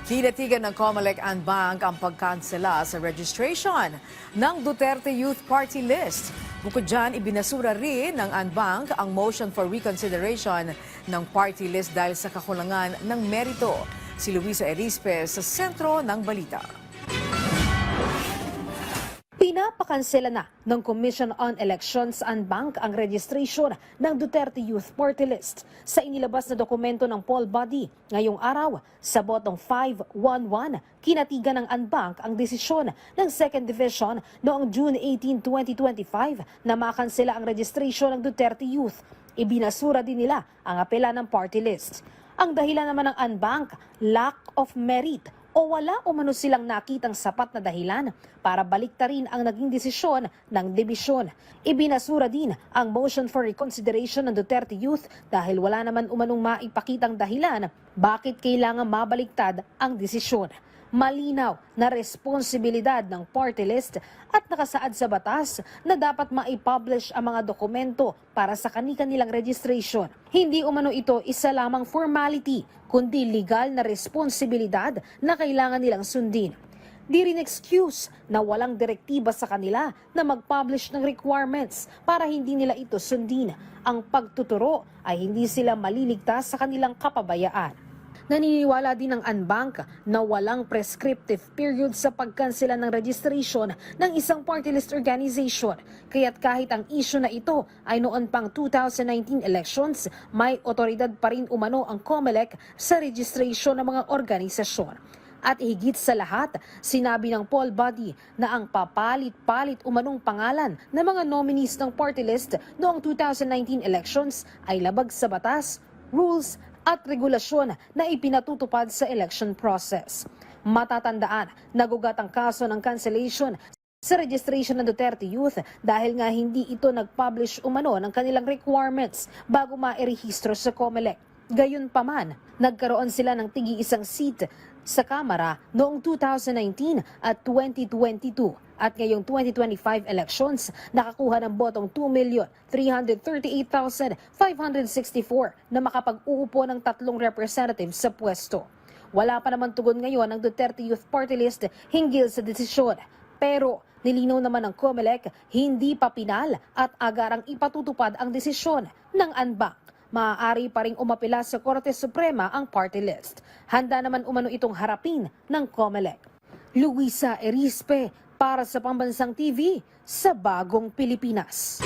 Tinatigan ng COMELEC and Bank ang pagkansela sa registration ng Duterte Youth Party List. Bukod dyan, ibinasura rin ng Anbank ang motion for reconsideration ng party list dahil sa kakulangan ng merito. Si Luisa Erispe sa sentro ng balita. Pinapakansela na ng Commission on Elections and Bank ang registration ng Duterte Youth Party List sa inilabas na dokumento ng poll body. Ngayong araw, sa botong 511, kinatigan ng Anbank ang desisyon ng 2nd Division noong June 18, 2025 na makansela ang registration ng Duterte Youth. Ibinasura din nila ang apela ng party list. Ang dahilan naman ng Anbank, lack of merit o wala umano silang nakitang sapat na dahilan para baliktarin ang naging desisyon ng dibisyon. Ibinasura din ang motion for reconsideration ng Duterte Youth dahil wala naman umanong maipakitang dahilan bakit kailangan mabaliktad ang desisyon. Malinaw na responsibilidad ng party list at nakasaad sa batas na dapat maipublish ang mga dokumento para sa kanilang registration. Hindi umano ito isa lamang formality, kundi legal na responsibilidad na kailangan nilang sundin. Di rin excuse na walang direktiba sa kanila na mag-publish ng requirements para hindi nila ito sundin. Ang pagtuturo ay hindi sila maliligtas sa kanilang kapabayaan. Naniniwala din ng Anbank na walang prescriptive period sa pagkansela ng registration ng isang party list organization. Kaya't kahit ang issue na ito ay noon pang 2019 elections, may otoridad pa rin umano ang COMELEC sa registration ng mga organisasyon. At higit sa lahat, sinabi ng poll body na ang papalit-palit umanong pangalan ng mga nominees ng party list noong 2019 elections ay labag sa batas, rules at regulasyon na ipinatutupad sa election process. Matatandaan, nagugat ang kaso ng cancellation sa registration ng Duterte Youth dahil nga hindi ito nag-publish umano ng kanilang requirements bago mairehistro sa COMELEC. Gayunpaman, nagkaroon sila ng tigi-isang seat sa Kamara noong 2019 at 2022 at ngayong 2025 elections nakakuha ng botong 2,338,564 na makapag-uupo ng 3 representatives sa pwesto. Wala pa naman tugon ngayon ang Duterte Youth Party List hinggil sa desisyon. Pero nilinaw naman ng COMELEC hindi pa pinal at agarang ipatutupad ang desisyon ng Anbank. Maaari pa ring umapela sa Korte Suprema ang party list. Handa naman umano itong harapin ng COMELEC. Luisa Erispe para sa Pambansang TV sa Bagong Pilipinas.